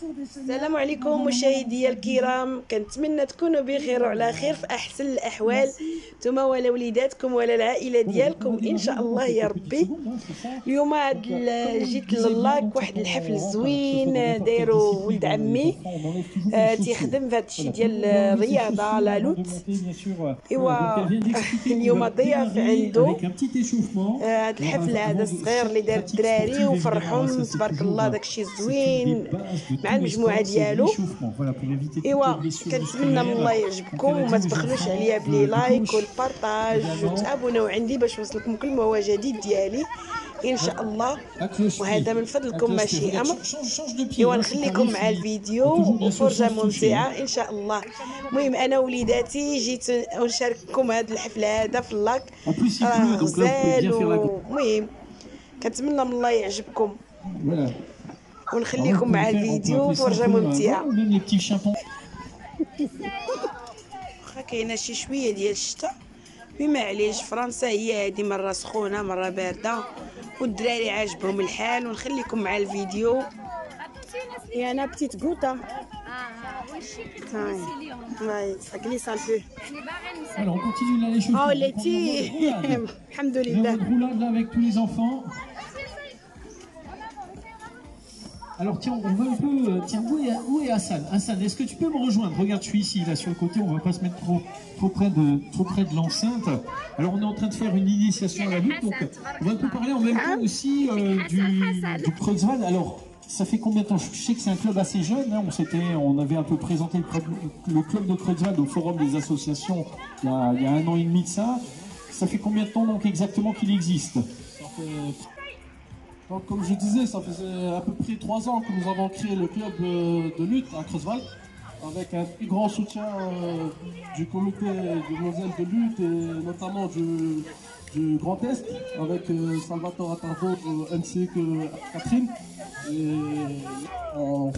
السلام عليكم مشاهدي الكرام، كنتمنى تكونوا بخير وعلى خير في احسن الاحوال نتوما ولا وليداتكم ولا العائله ديالكم ان شاء الله يا ربي. اليوم جيت للاك واحد الحفل زوين دايرو ولد عمي تيخدم في هذا الشيء ديال الرياضه لا لوت. ايوا اليوم ضياف عنده هذا الحفل هذا الصغير اللي دار الدراري وفرحهم تبارك الله، داكشي زوين مع المجموعه ديالو. ايوا كنتمنى من الله يعجبكم وما تبخلوش عليا بلي لايك والبارطاج وتابوناو عندي باش يوصلكم كل ما هو جديد ديالي ان شاء الله، وهذا من فضلكم ماشي امر. ايوا نخليكم مع الفيديو وفرجه ممتعه ان شاء الله. المهم انا وليداتي جيت نشارككم هذا الحفل هذا في اللاك، راه غزال. المهم كنتمنى من الله يعجبكم ونخليكم مع الفيديو وفرجه ممتعه. واخا كاينه شي شويه ديال الشتاء مي معليش، فرنسا هي هذه مره سخونه مره بارده والدراري عاجبهم الحال. ونخليكم مع الفيديو. Et un petite goutte. Ouais, ça glisse un peu. Alors on continue là les choses. Oh Letty, alhamdoulilah. On roulade là avec tous les enfants. Alors tiens, on va un peu... Tiens, où est Hassan? Hassan, est-ce que tu peux me rejoindre? Regarde, je suis ici, là sur le côté, on va pas se mettre trop près de l'enceinte. Alors on est en train de faire une initiation à la lutte, donc on va un peu parler en même temps aussi du Kreuzval. Alors, ça fait combien de temps? Je sais que c'est un club assez jeune, hein. On avait un peu présenté le club de Kreuzval au forum des associations il y a 1 an et demi de ça. Ça fait combien de temps donc exactement qu'il existe? Donc, comme je disais, ça faisait à peu près 3 ans que nous avons créé le club de lutte à Kreuzval, avec un très grand soutien du comité de Moselle de lutte et notamment du Grand Est, avec Salvatore Attardo ainsi que Catherine. Et on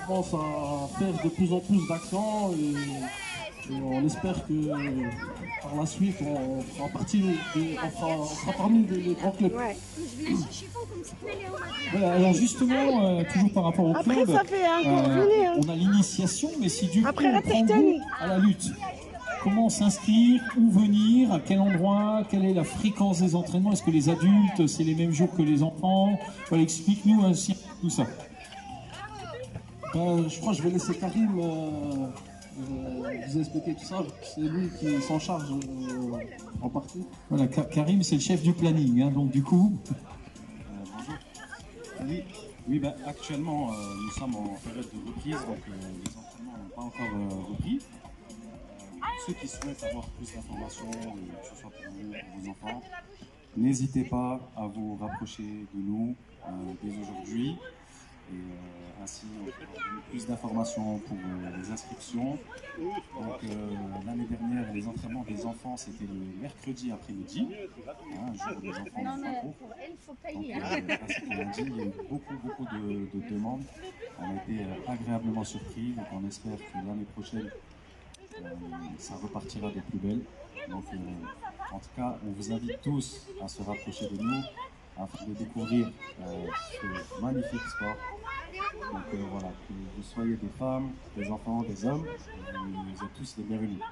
commence à faire de plus en plus d'actions et on espère que par la suite on fera parmi les grands clubs. Ouais. Voilà, alors justement, toujours par rapport au Après, club, ça fait on a l'initiation, mais si du coup Après, on la prend tectonique. goût à la lutte, comment s'inscrire, où venir, à quel endroit, quelle est la fréquence des entraînements, est-ce que les adultes c'est les mêmes jours que les enfants? Voilà, explique-nous ainsi tout ça. Je crois que je vais laisser Karim vous expliquer tout ça, c'est lui qui s'en charge en partie. Voilà, Karim c'est le chef du planning, hein, donc du coup... Bonjour. Oui bah, actuellement nous sommes en période de reprise, donc les entraînements n'ont pas encore repris. Ceux qui souhaitent avoir plus d'informations, que ce soit pour vous ou vos enfants, n'hésitez pas à vous rapprocher de nous dès aujourd'hui. Et ainsi on pourra donner plus d'informations pour les inscriptions. Donc l'année dernière les entraînements des enfants c'était le mercredi après-midi, un jour où les enfants n'ont pas cours. Donc ainsi que lundi il y a eu beaucoup de demandes. On a été agréablement surpris, donc on espère que l'année prochaine ça repartira de plus belle. Donc en tout cas on vous invite tous à se rapprocher de nous afin de découvrir ce magnifique sport. Donc voilà, que vous soyez des femmes, des enfants, des hommes, vous êtes tous les bienvenus.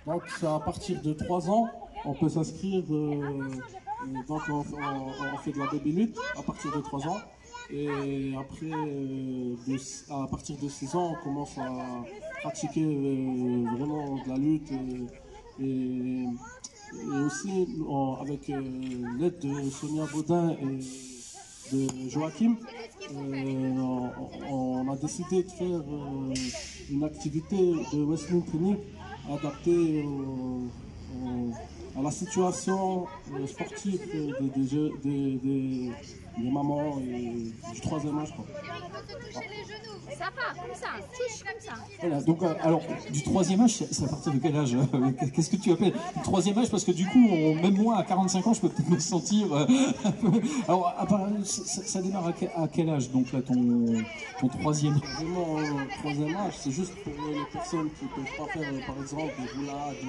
Donc c'est à partir de 3 ans, on peut s'inscrire, donc on fait de la baby lutte à partir de 3 ans. Et après, à partir de 6 ans, on commence à pratiquer vraiment de la lutte et aussi avec l'aide de Sonia Baudin et de Joachim, on a décidé de faire une activité de wrestling training adaptée à la situation sportive des mamans et du 3e âge. Ça part comme ça, touche comme ça. Voilà, donc alors du 3e âge, c'est à partir de quel âge? Qu'est-ce que tu appelles du 3e âge? Parce que du coup, même moi à 45 ans, je peux peut-être me sentir un peu... Alors ça démarre à quel âge donc là ton 3e? Vraiment, 3e âge, c'est juste pour les personnes qui ne peuvent pas faire par exemple des roulades,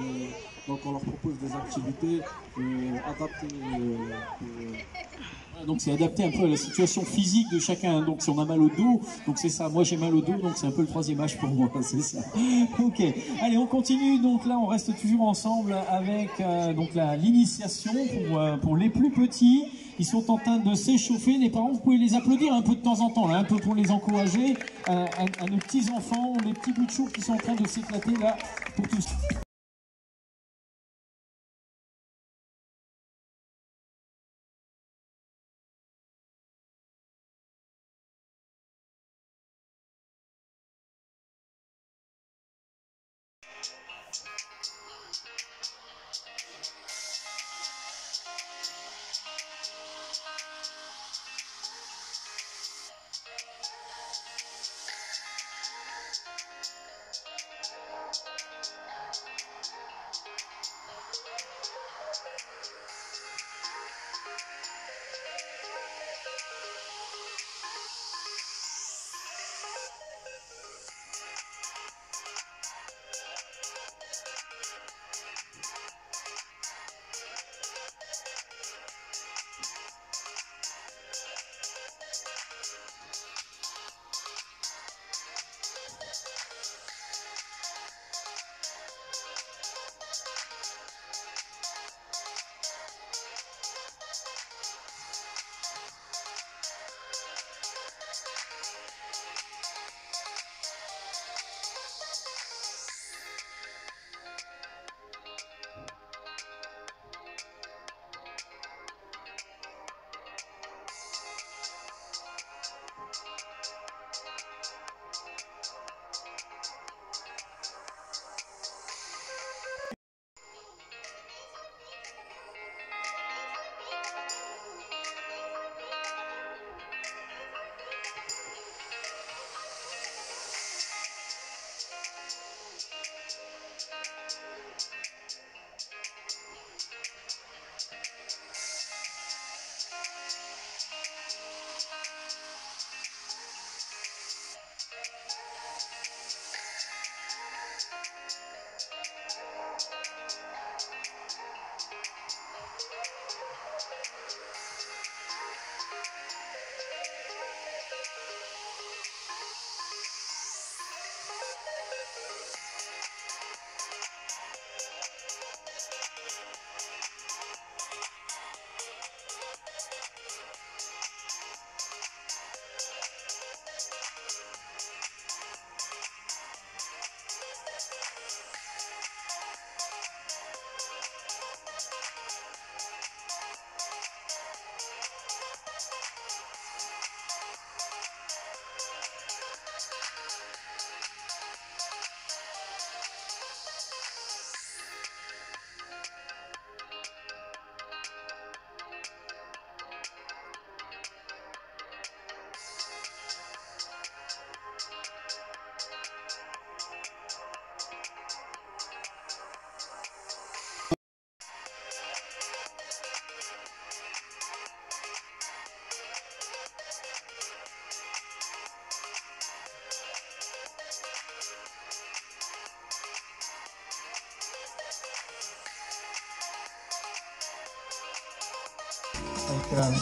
donc on leur propose des activités activités adaptées. Donc c'est adapté un peu à la situation physique de chacun. Donc si on a mal au dos, donc c'est ça. Moi j'ai mal au dos, donc c'est un peu le troisième âge pour moi, c'est ça. Ok. Allez, on continue. Donc là, on reste toujours ensemble avec donc l'initiation pour les plus petits. Ils sont en train de s'échauffer. Les parents, vous pouvez les applaudir un peu de temps en temps, là, un peu pour les encourager. À nos petits enfants, les petits bouts de chou qui sont en train de s'éclater là pour tous.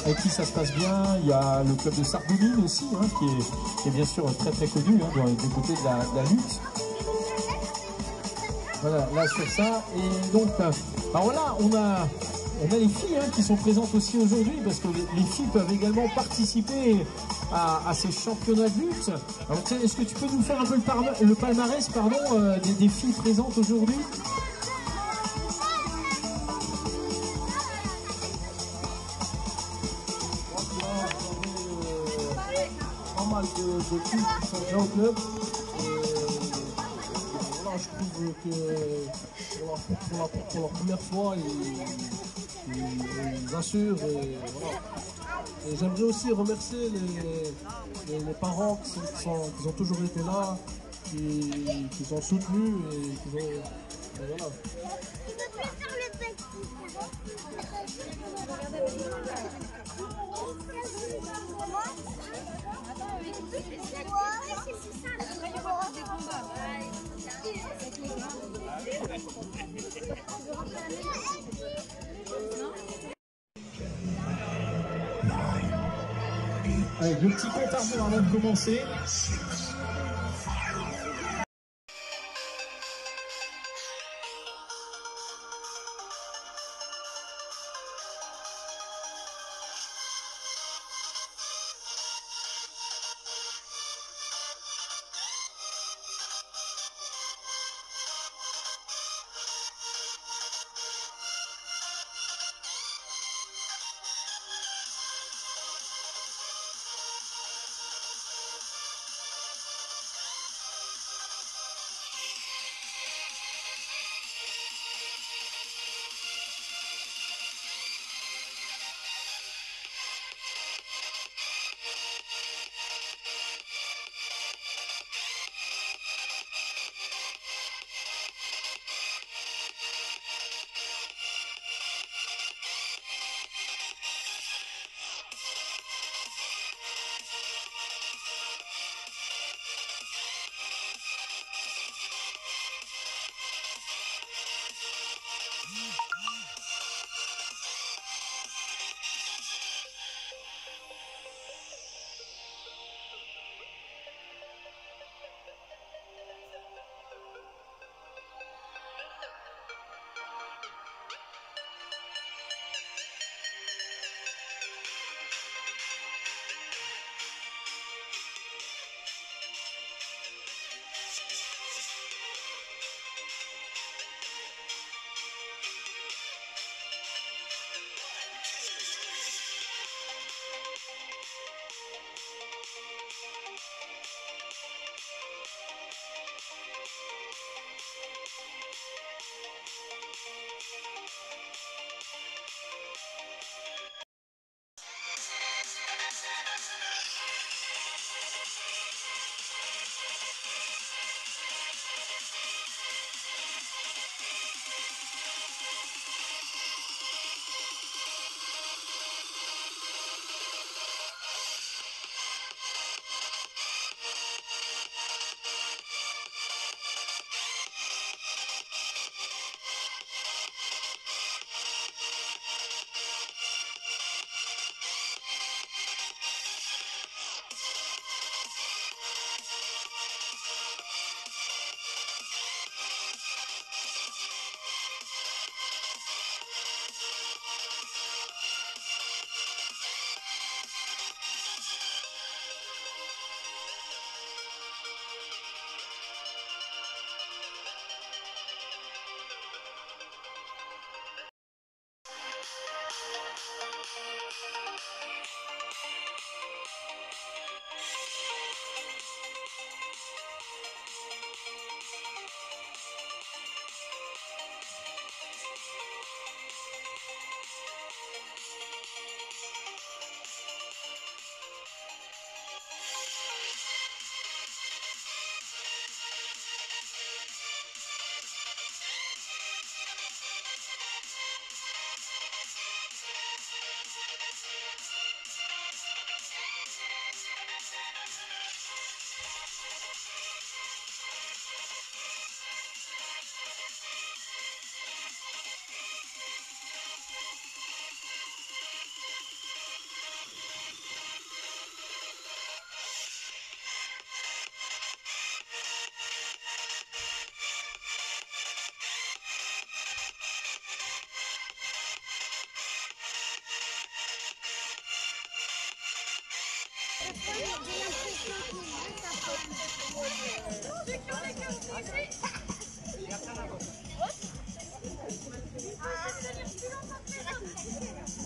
Avec qui ça se passe bien. Il y a le club de Sarreguemines aussi, hein, qui est bien sûr très très connu hein, du côté de la lutte. Voilà, là sur ça. Et donc, alors là, on a les filles hein, qui sont présentes aussi aujourd'hui, parce que les filles peuvent également participer à ces championnats de lutte. Alors, est-ce que tu peux nous faire un peu le palmarès des filles présentes aujourd'hui? De filles qui sont déjà au club. Voilà, je trouve que pour la première fois, ils assurent. Voilà. Et j'aimerais aussi remercier les parents qui ont toujours été là, qui ont soutenu et qui ont. Et voilà. Ouais, c'est ça. Avec le petit compte à rebours avant de commencer.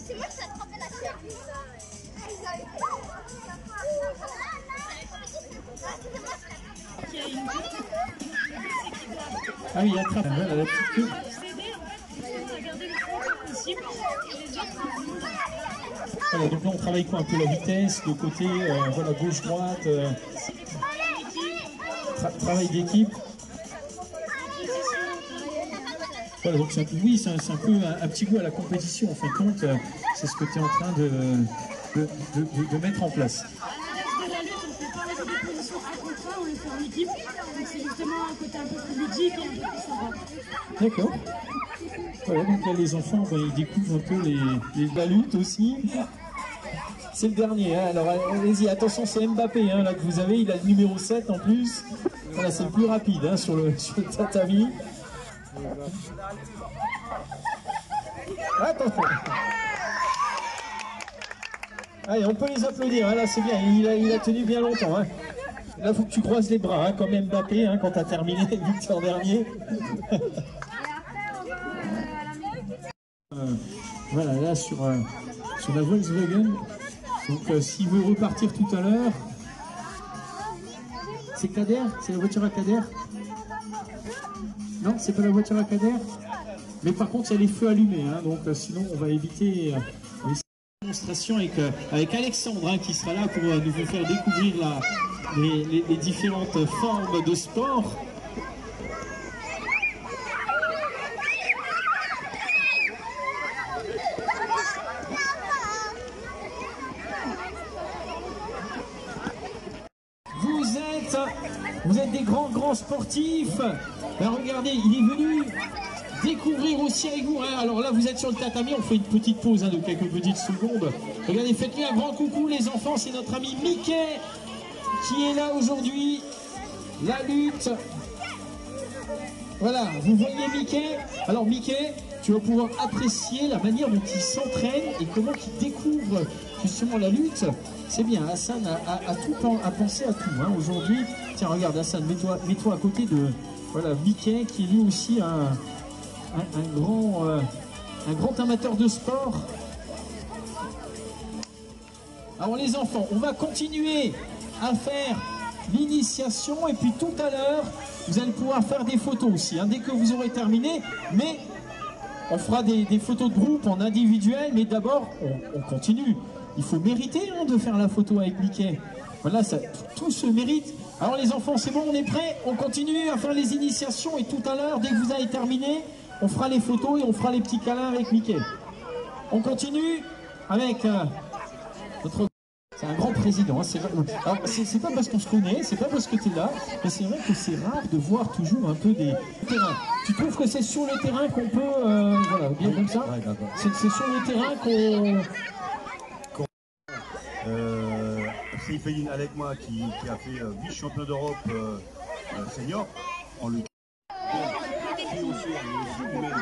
C'est moi qui t'ai attrapé la chair. Ah oui, attrape la petite queue. Voilà, donc là on travaille quoi? Un peu la vitesse, le côté, voilà, gauche-droite, travail d'équipe. Voilà, donc oui, c'est un peu un petit goût à la compétition, en fin de compte, c'est ce que tu es en train de mettre en place. À l'inverse de la lutte, on fait pas la déposition à contrat, on le fait en équipe. Donc c'est justement un côté un peu plus ludique et un peu plus sympa. D'accord. Voilà, donc là les enfants, ben, ils découvrent un peu la lutte aussi. C'est le dernier. Hein. Alors allez-y, attention, c'est Mbappé hein, là, que vous avez. Il a le numéro 7 en plus. Voilà, c'est le plus rapide hein, sur le tatami. Attention. Allez, on peut les applaudir. Hein, là, c'est bien. Il a tenu bien longtemps. Hein. Là, il faut que tu croises les bras, hein, comme Mbappé, hein, quand tu as terminé Victor dernier. Voilà, là, sur la Volkswagen. Donc, s'il veut repartir tout à l'heure, c'est Kader? C'est la voiture à Kader? Non, c'est pas la voiture à Kader? Mais par contre, il y a les feux allumés, hein, donc sinon, on va éviter les démonstrations avec Alexandre, hein, qui sera là pour nous faire découvrir les différentes formes de sport. Vous êtes des grands sportifs. Ben regardez, il est venu découvrir aussi avec vous. Hein. Alors là, vous êtes sur le tatami, on fait une petite pause hein, de quelques petites secondes. Regardez, faites-lui un grand coucou les enfants, c'est notre ami Mickey qui est là aujourd'hui. La lutte. Voilà, vous voyez Mickey. Alors Mickey, tu vas pouvoir apprécier la manière dont il s'entraîne et comment il découvre justement la lutte. C'est bien, Hassan a pensé à tout hein, aujourd'hui. Tiens, regarde Hassan, mets-toi à côté de voilà, Mickey qui est lui aussi un grand amateur de sport. Alors les enfants, on va continuer à faire l'initiation et puis tout à l'heure, vous allez pouvoir faire des photos aussi, hein, dès que vous aurez terminé, mais on fera des photos de groupe en individuel, mais d'abord, on continue. Il faut mériter hein, de faire la photo avec Mickey. Voilà, ça, tout se mérite. Alors les enfants, c'est bon, on est prêts? On continue à faire les initiations et tout à l'heure, dès que vous avez terminé, on fera les photos et on fera les petits câlins avec Mickey. On continue avec notre... C'est un grand président. Hein, c'est pas parce qu'on se connaît, c'est pas parce que tu es là, mais c'est vrai que c'est rare de voir toujours un peu des terrains. Tu trouves que c'est sur le terrain qu'on peut... voilà, bien comme ça. C'est sur le terrain qu'on... C'est Féline avec moi qui a fait vice-champion d'Europe senior en lutte. Et aussi lui-même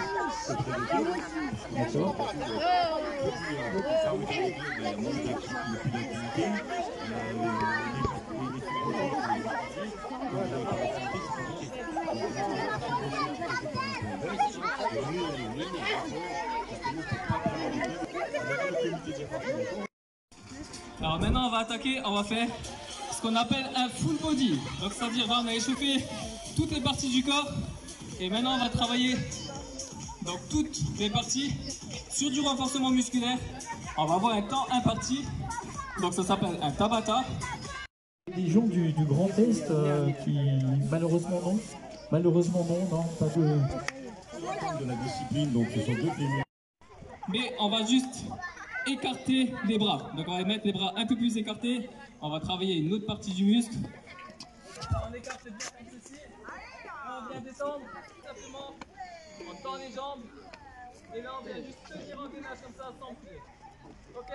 Alors maintenant on va attaquer, on va faire ce qu'on appelle un full body. Donc c'est-à-dire là on a échauffé toutes les parties du corps et maintenant on va travailler donc toutes les parties sur du renforcement musculaire. On va avoir un temps imparti, donc ça s'appelle un Tabata. Des gens du Grand Est qui malheureusement non, pas de la discipline, donc ce sont deux pays. Mais on va juste écarter les bras. Donc on va mettre les bras un peu plus écartés. On va travailler une autre partie du muscle. On écarte bien comme ceci. On vient descendre, tout simplement. On tend les jambes. Et là on vient juste tenir en gainage comme ça sans bouger. Ok?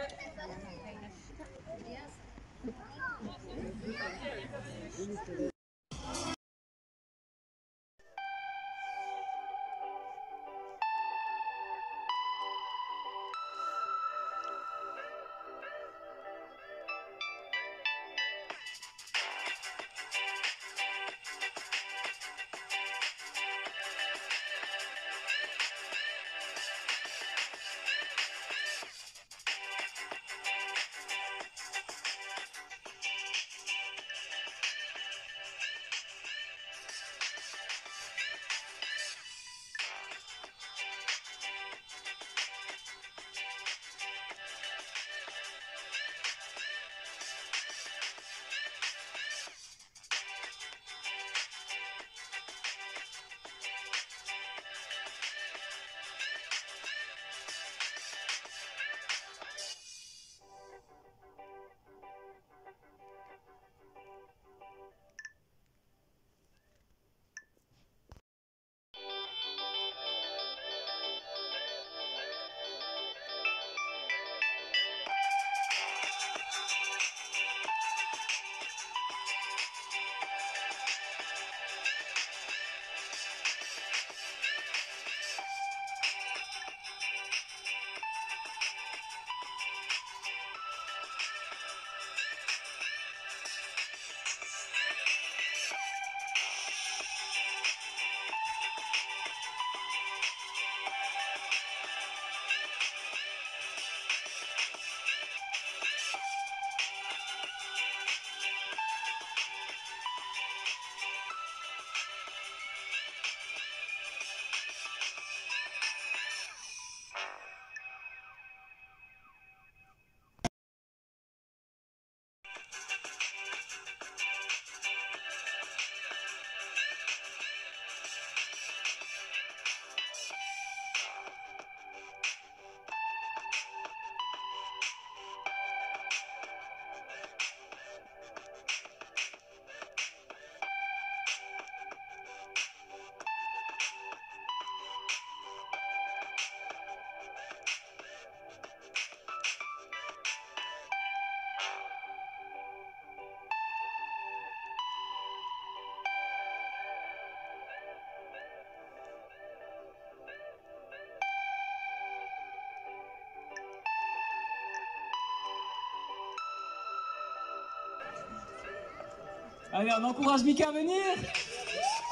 Allez, on encourage Mika à venir.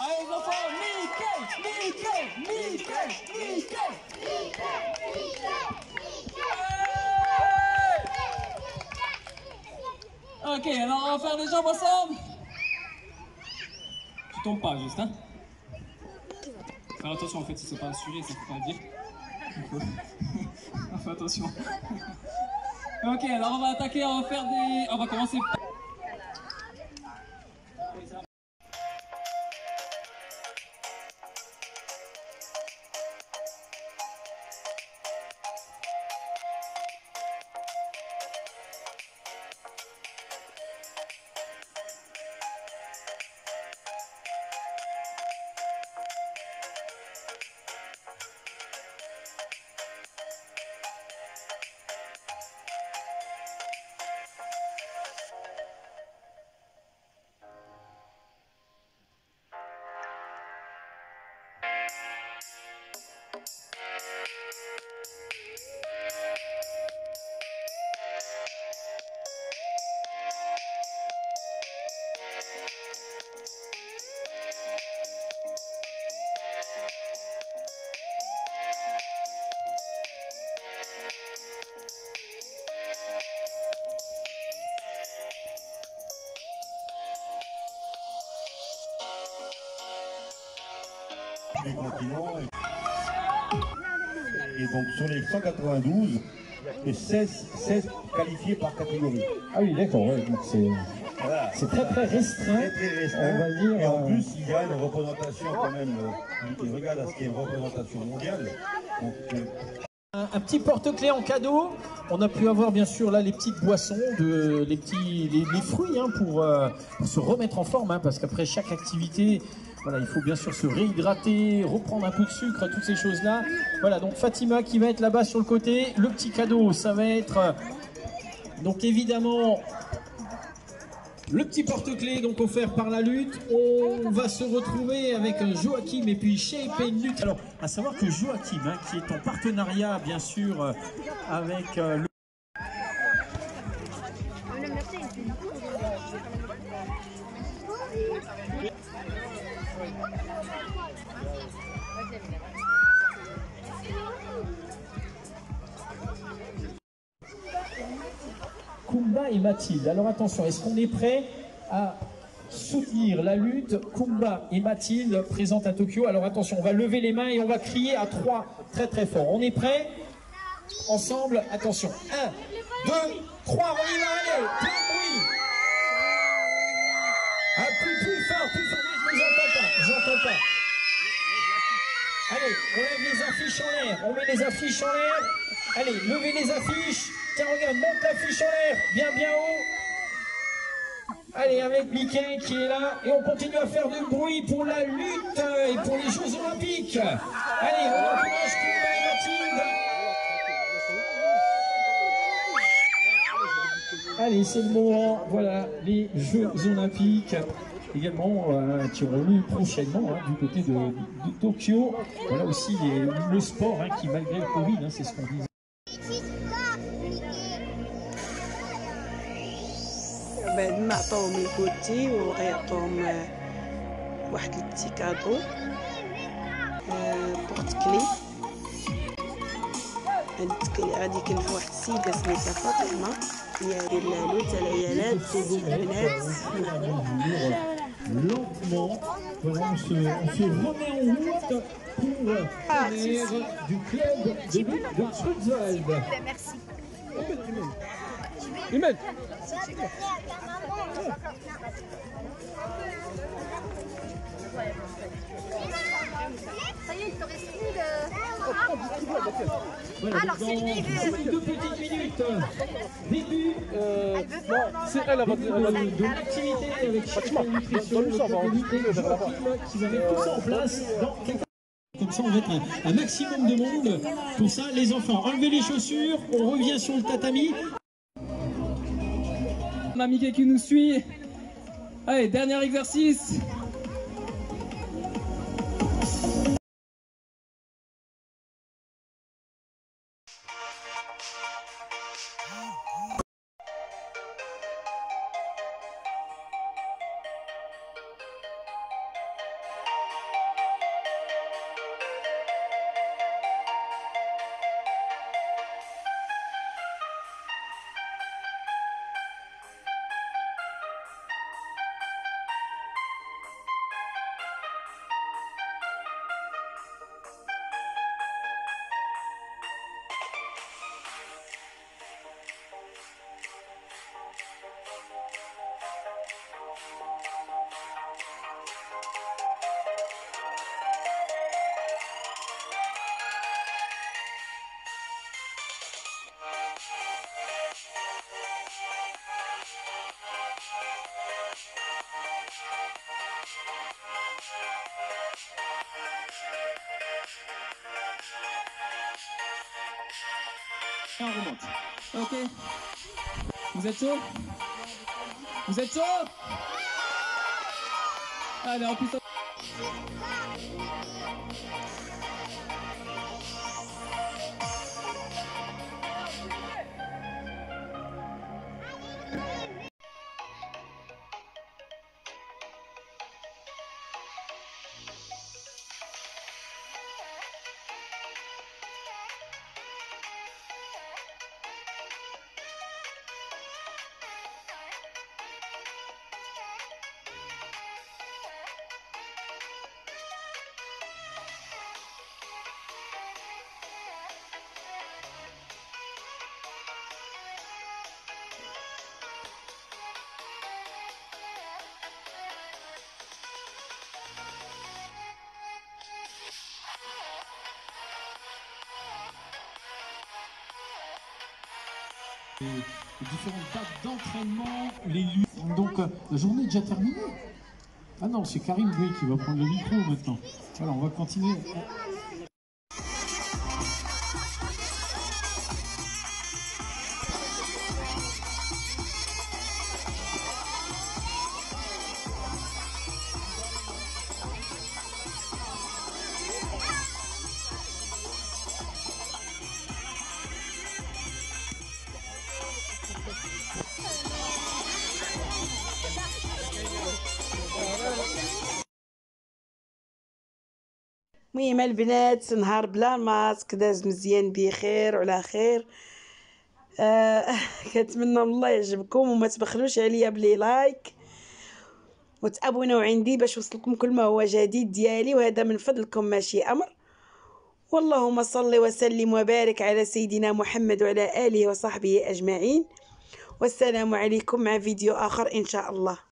Allez les enfants, Mickey. Ok, alors on va faire des jambes ensemble. Tu tombes pas juste, hein. Faire attention en fait, si c'est pas assuré, ça faut pas le dire. Fais attention. Ok, alors on va attaquer, on va faire des... On va commencer... Les continents. Et donc sur les 192, il n'y a que 16 qualifiés par catégorie. Ah oui, d'accord, ouais, donc c'est Voilà. très restreint. Très restreint. On va dire, et en plus, il y a une représentation quand même. Il regarde à ce qu'il y ait une représentation mondiale. Donc, Un petit porte-clés en cadeau. On a pu avoir bien sûr là les petites boissons, les fruits hein, pour se remettre en forme, hein, parce qu'après chaque activité, voilà, il faut bien sûr se réhydrater, reprendre un peu de sucre, toutes ces choses-là. Voilà, donc Fatima qui va être là-bas sur le côté. Le petit cadeau, ça va être donc évidemment le petit porte-clés donc offert par la lutte. On va se retrouver avec Joachim et puis Shape and Lutte. Alors, à savoir que Joachim, hein, qui est en partenariat bien sûr avec le... Kumba et Mathilde. Alors attention, est-ce qu'on est prêt à soutenir la lutte Kumba et Mathilde présentes à Tokyo? Alors attention, on va lever les mains et on va crier à 3 très fort. On est prêt? Ensemble, attention. 1, 2, 3, on y va, allez, plein de bruit. Ah, plus fort, moi je ne j'entends pas. Allez, on lève les affiches en l'air, on met les affiches en l'air. Allez, levez les affiches. Tiens, regarde, monte l'affiche en l'air, bien haut. Allez, avec Mickey qui est là. Et on continue à faire du bruit pour la lutte et pour les Jeux Olympiques. Allez, on encourage Kumba et Mathilde. Allez, c'est le moment. Voilà, les Jeux Olympiques. Également, qui auront lieu prochainement hein, du côté de Tokyo. Voilà aussi le sport hein, qui, malgré le Covid, hein, c'est ce qu'on disait. بعد ما عطاوهم الكوتي وغيعطوهم واحد البتي كادو بورت كلي. غادي يكلفوا واحد السيده سميتها فاطمه هي ديال لالوت العيالات البنات. Lentement, voilà, on se remet en route pour l'honneur du club de lutte de Schwarzwald. Merci. Imen. Ça y est, il te reste plus de... Voilà, alors c'est une dans 2 petites minutes, début C'est elle, elle va de l'activité avec Fatima Nutrition, le club de lutte et Joachim qui va mettre tout ça en place dans quelques... Comme ça, on va être un maximum de monde. Pour ça, les enfants, enlevez les chaussures, on revient sur le tatami. On a Mickey qui nous suit. Allez, dernier exercice. Et on remonte. Ok. Vous êtes chaud? Vous êtes chaud? Allez, en plus. Les différentes dates d'entraînement, les lieux. Donc la journée est déjà terminée. Ah non, c'est Karim lui qui va prendre le micro maintenant. Voilà, on va continuer. المهم البنات نهار بلا ماسك داز مزيان بخير وعلى خير. كنتمنى من الله يعجبكم وما تبخلوش عليا بلي لايك وتابوناو عندي باش يوصلكم كل ما هو جديد ديالي، وهذا من فضلكم ماشي امر. واللهم صل وسلم وبارك على سيدنا محمد وعلى اله وصحبه اجمعين، والسلام عليكم مع فيديو اخر ان شاء الله.